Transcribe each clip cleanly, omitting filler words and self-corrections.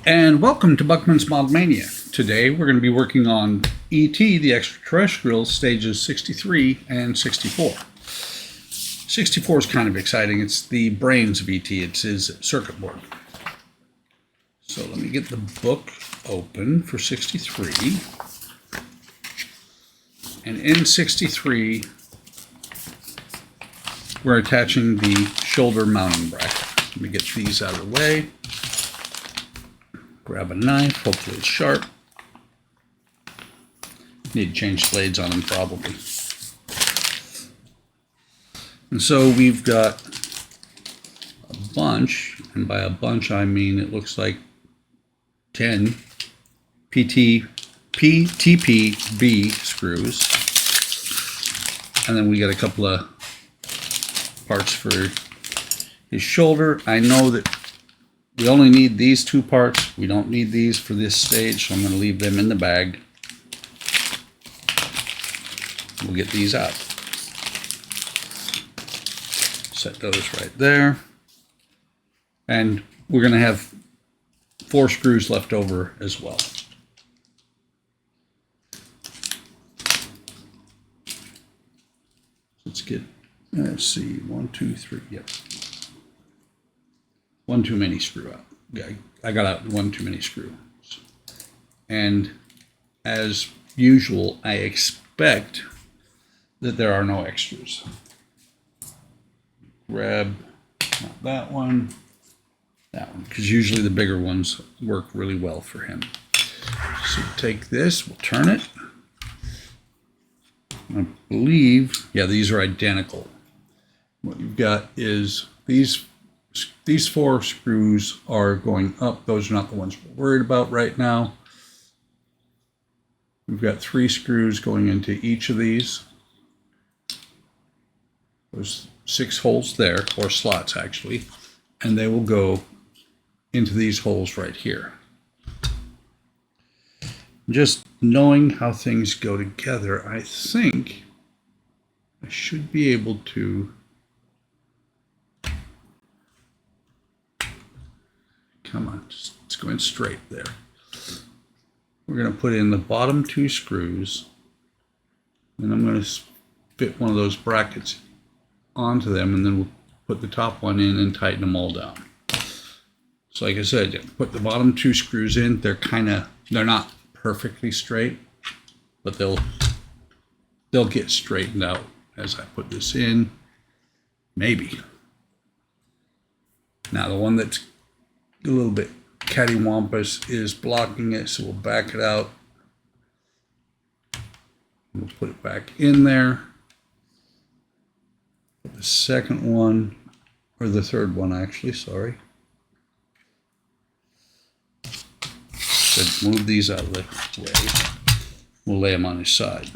And welcome to Buckman's Mod Mania. Today we're going to be working on E.T. the Extra-Terrestrial stages 63 and 64. 64 is kind of exciting. It's the brains of E.T. It's his circuit board. So let me get the book open for 63. And in 63, we're attaching the shoulder mounting bracket. Let me get these out of the way. Grab a knife, hopefully it's sharp. Need to change blades on them probably. And so we've got a bunch, and by a bunch I mean it looks like 10 PTPB screws. And then we got a couple of parts for his shoulder. I know that we only need these two parts. We don't need these for this stage, so I'm going to leave them in the bag. We'll get these out. Set those right there. And we're going to have 4 screws left over as well. Let's see, 1, 2, 3, yep. One too many screw out. Yeah, I got out one too many screws. And as usual, I expect that there are no extras. Grab not that one, because usually the bigger ones work really well for him. So take this, we'll turn it. I believe, yeah, these are identical. What you've got is these 4 screws are going up. Those are not the ones we're worried about right now. We've got 3 screws going into each of these. There's 6 holes there, or slots actually, and they will go into these holes right here. Just knowing how things go together, I think I should be able to come on, it's going straight there. We're going to put in the bottom 2 screws, and I'm going to fit one of those brackets onto them, and then we'll put the top one in and tighten them all down. So like I said, put the bottom 2 screws in. They're not perfectly straight, but they'll get straightened out as I put this in. Maybe. Now the one that's a little bit cattywampus is blocking it, so we'll back it out. We'll put it back in there. Put the second one, or the third one actually, sorry. So move these out of the way. We'll lay them on his side.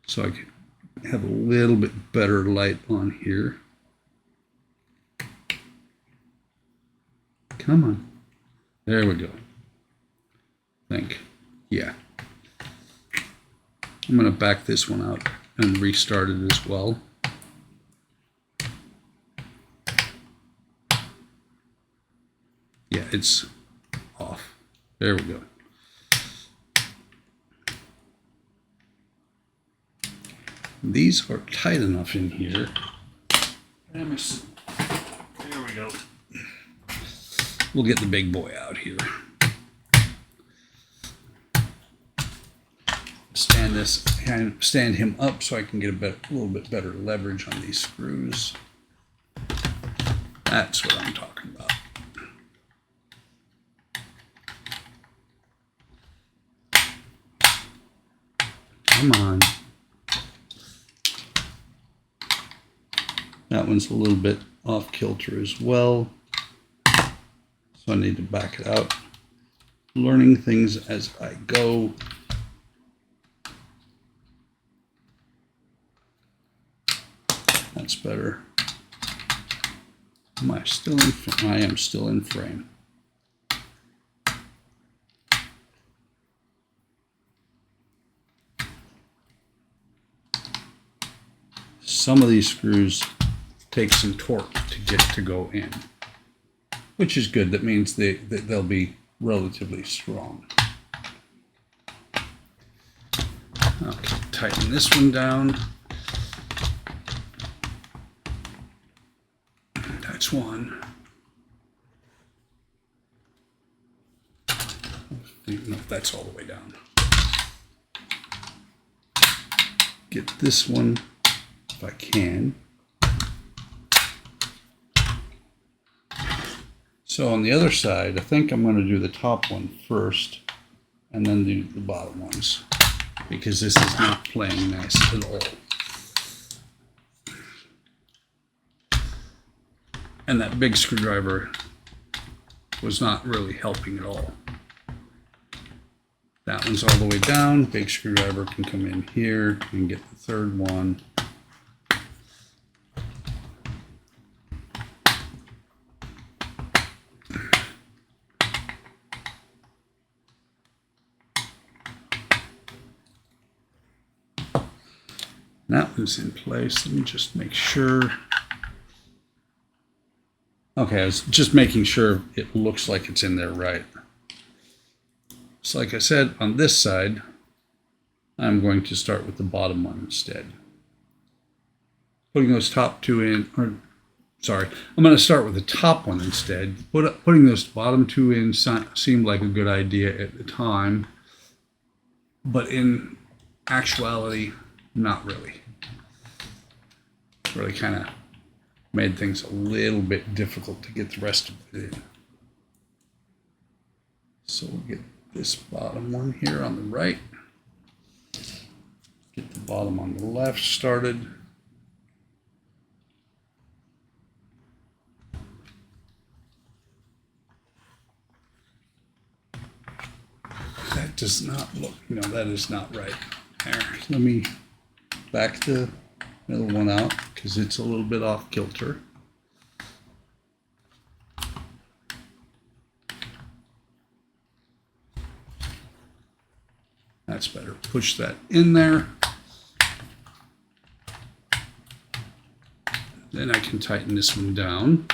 So I can have a little bit better light on here. Come on. There we go. Yeah. I'm going to back this one out and restart it as well. Yeah, it's off. There we go. These are tight enough in here. There we go. We'll get the big boy out here. Stand him up so I can get a little bit better leverage on these screws. That's what I'm talking about. Come on. That one's a little bit off kilter as well. So I need to back it out. Learning things as I go. That's better. Am I still in frame? I am still in frame. Some of these screws take some torque to get to go in. which is good. That means they'll be relatively strong. Okay, tighten this one down. That's one. No, that's all the way down. Get this one if I can. So on the other side, I think I'm going to do the top one first and then do the bottom ones, because this is not playing nice at all. And that big screwdriver was not really helping at all. That one's all the way down. Big screwdriver can come in here and get the third one. That one's in place. Let me just make sure. Okay, I was just making sure it looks like it's in there right. So like I said, on this side, I'm going to start with the bottom one instead. Putting those top two in, or sorry, I'm going to start with the top one instead. Putting those bottom two in seemed like a good idea at the time, but in actuality, not really. Really kind of made things a little bit difficult to get the rest of it in. So we'll get this bottom one here on the right. Get the bottom on the left started. That does not look, that is not right. There, let me back the middle one out because it's a little bit off kilter. That's better. Push that in there. Then I can tighten this one down.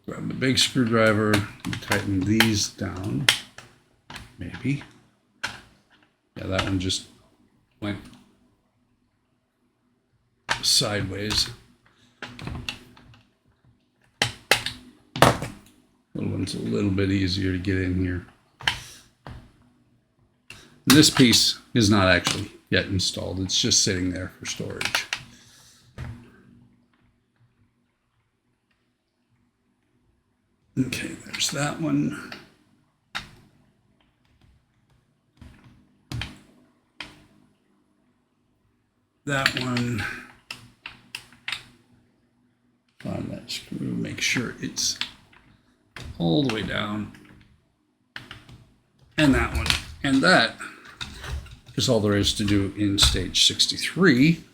Grab the big screwdriver and tighten these down. Maybe. Yeah, that one just went sideways. Little one's a little bit easier to get in here. And this piece is not actually yet installed. It's just sitting there for storage. Okay, there's that one. That one. Find that screw, make sure it's all the way down. And that one. And that is all there is to do in stage 63.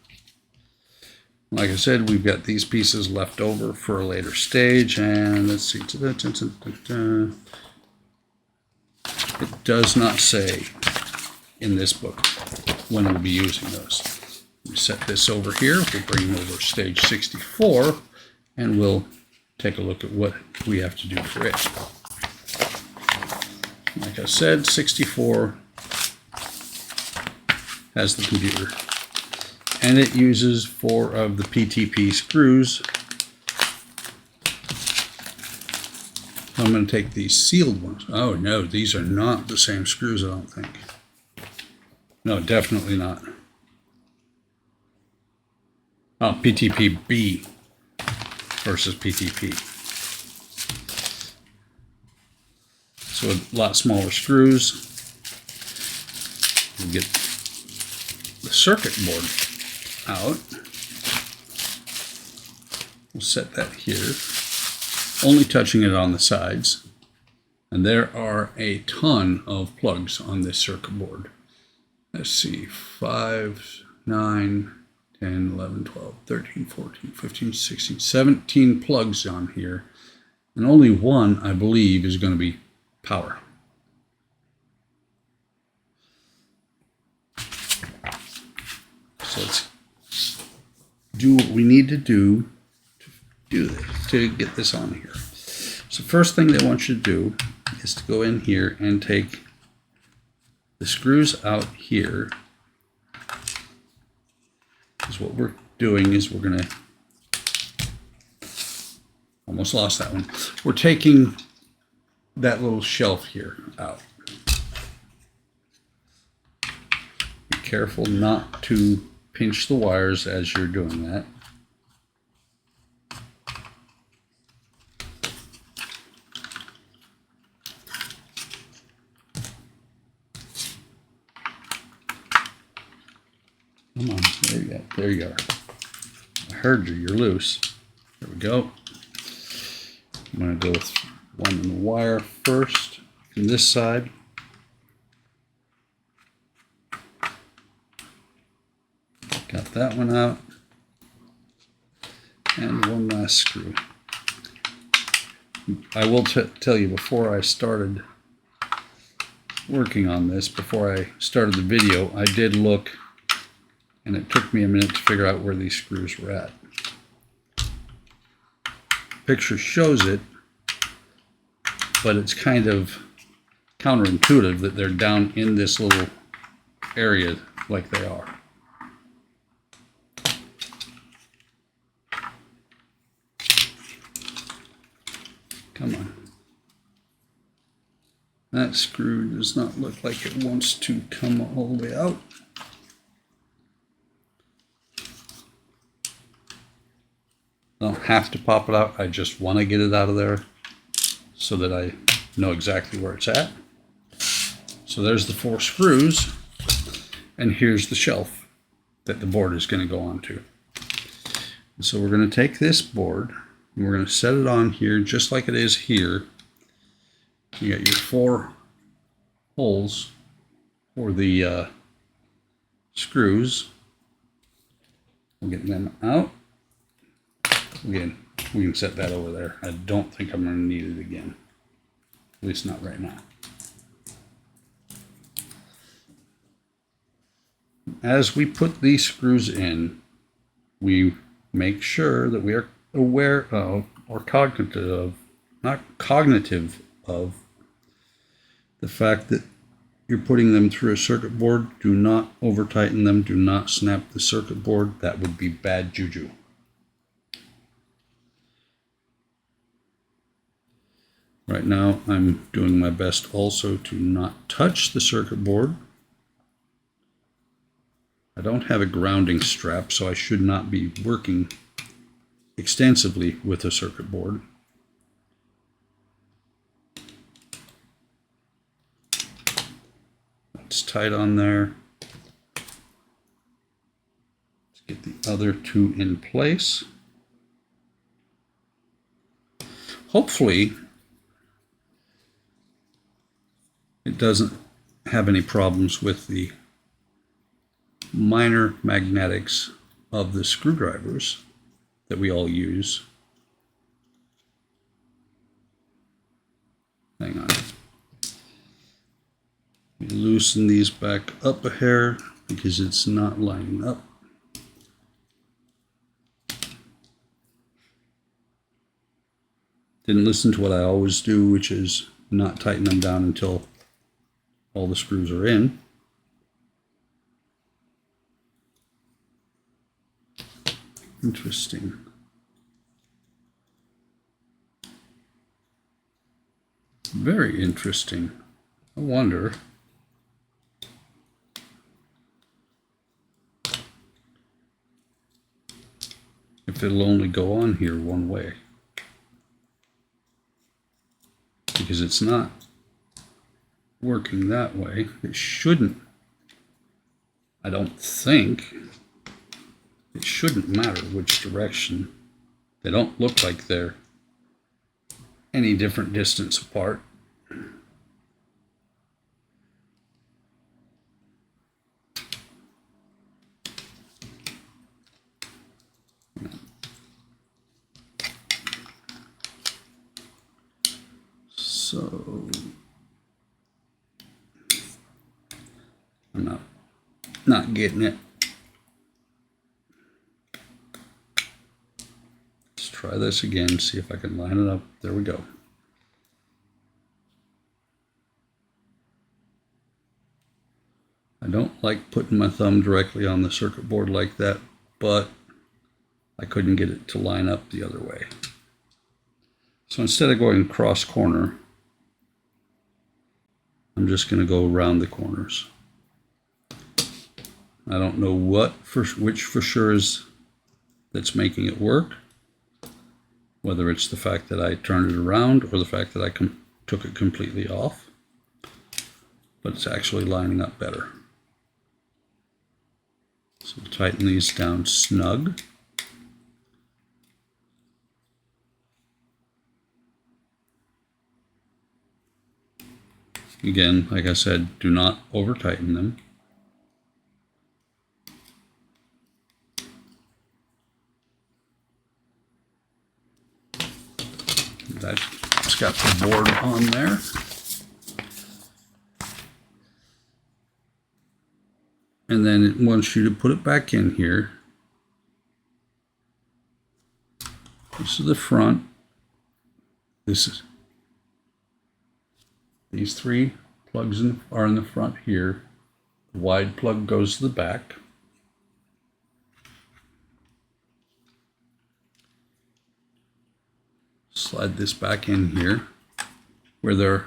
Like I said, we've got these pieces left over for a later stage, and let's see. It does not say in this book when we'll be using those. We set this over here. We'll bring over stage 64, and we'll take a look at what we have to do for it. Like I said, 64 has the computer, and it uses 4 of the PTP screws. I'm going to take these sealed ones. Oh no, these are not the same screws, I don't think. No, definitely not. Oh, PTP-B versus PTP. So a lot smaller screws. We'll get the circuit board out. We'll set that here, only touching it on the sides. And there are a ton of plugs on this circuit board. Let's see, 5, 9, 10, 11, 12, 13, 14, 15, 16, 17 plugs on here. And only one, I believe, is going to be power. So let's do what we need to do to get this on here. So first thing they want you to do is to go in here and take the screws out here. Because what we're doing is we're going to, almost lost that one. We're taking that little shelf here out. Be careful not to pinch the wires as you're doing that. Come on, there you go. There you are. I heard you. You're loose. There we go. I'm going to go with one in the wire first from this side. Got that one out. And one last screw. I will tell you, before I started working on this, before I started the video, I did look, and it took me a minute to figure out where these screws were at. Picture shows it, but it's kind of counterintuitive that they're down in this little area like they are. Come on. That screw does not look like it wants to come all the way out. I don't have to pop it out. I just want to get it out of there so that I know exactly where it's at. So there's the 4 screws, and here's the shelf that the board is going to go onto. And so we're going to take this board and we're going to set it on here just like it is here. You got your 4 holes for the screws. We'll get them out. Again, we can set that over there. I don't think I'm going to need it again. At least not right now. As we put these screws in, we make sure that we are aware of, or cognitive of, not cognitive of, the fact that you're putting them through a circuit board. Do not over tighten them. Do not snap the circuit board. That would be bad juju. Right now, I'm doing my best also to not touch the circuit board. I don't have a grounding strap, so I should not be working extensively with a circuit board. That's tight on there. Let's get the other 2 in place. Hopefully, it doesn't have any problems with the minor magnetics of the screwdrivers that we all use. Hang on. We loosen these back up a hair because it's not lining up. Didn't listen to what I always do, which is not tighten them down until all the screws are in. Interesting. Very interesting. I wonder if it'll only go on here one way. Because it's not working that way. It shouldn't. I don't think. It shouldn't matter which direction. They don't look like they're any different distance apart. So I'm not getting it. try this again, see if I can line it up. There we go. I don't like putting my thumb directly on the circuit board like that, but I couldn't get it to line up the other way. So instead of going cross corner, I'm just going to go around the corners. I don't know which for sure is that's making it work, whether it's the fact that I turned it around or the fact that I took it completely off, but it's actually lining up better. So tighten these down snug. Again, like I said, do not over tighten them. That's got the board on there. And then it wants you to put it back in here. This is the front. These three plugs are in the front here. The wide plug goes to the back. Slide this back in here where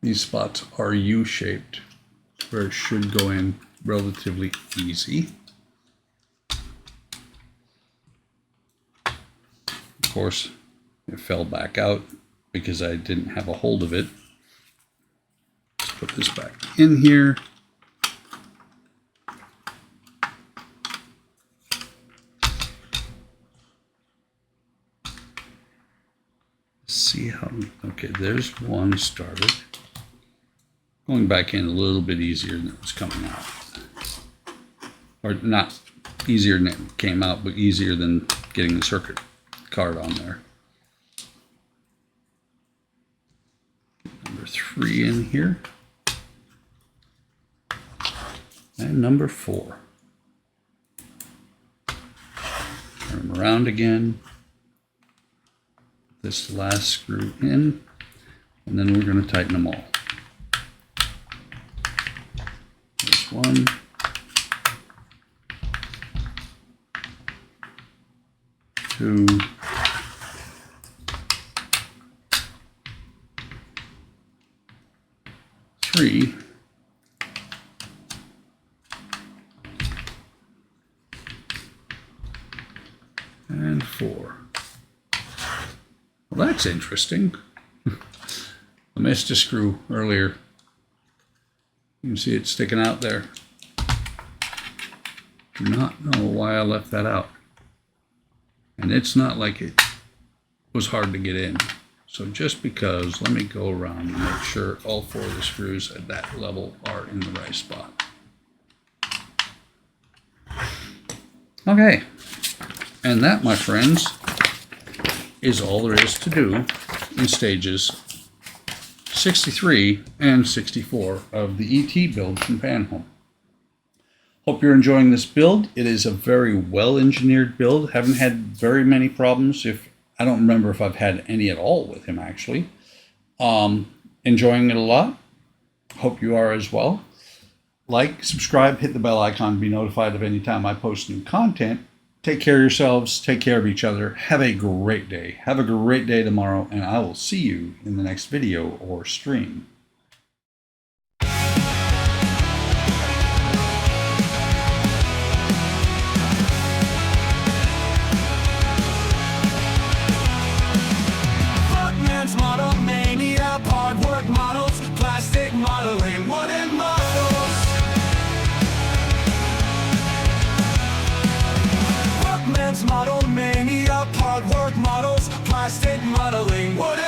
these spots are U-shaped, where it should go in relatively easy. Of course, it fell back out because I didn't have a hold of it. Let's put this back in here. See how, okay, there's one started. Going back in a little bit easier than it was coming out. Or not easier than it came out, but easier than getting the circuit card on there. Number 3 in here. And number 4. Turn them around again. This last screw in, and then we're going to tighten them all. There's 1, 2, 3, and 4. Well, that's interesting. I missed a screw earlier. You can see it sticking out there. Do not know why I left that out. And it's not like it was hard to get in. So just because, let me go around and make sure all 4 of the screws at that level are in the right spot. Okay. And that, my friends, is all there is to do in stages 63 and 64 of the E.T. build from Fanhome. Hope you're enjoying this build. It is a very well-engineered build. Haven't had very many problems. I don't remember if I've had any at all with him, actually. Enjoying it a lot. Hope you are as well. Like, subscribe, hit the bell icon to be notified of any time I post new content. Take care of yourselves. Take care of each other. Have a great day. Have a great day tomorrow, and I will see you in the next video or stream. Footman's model mania, hard work models, plastic modeling, wooden models. Model mania, hard work models, plastic modeling, wooden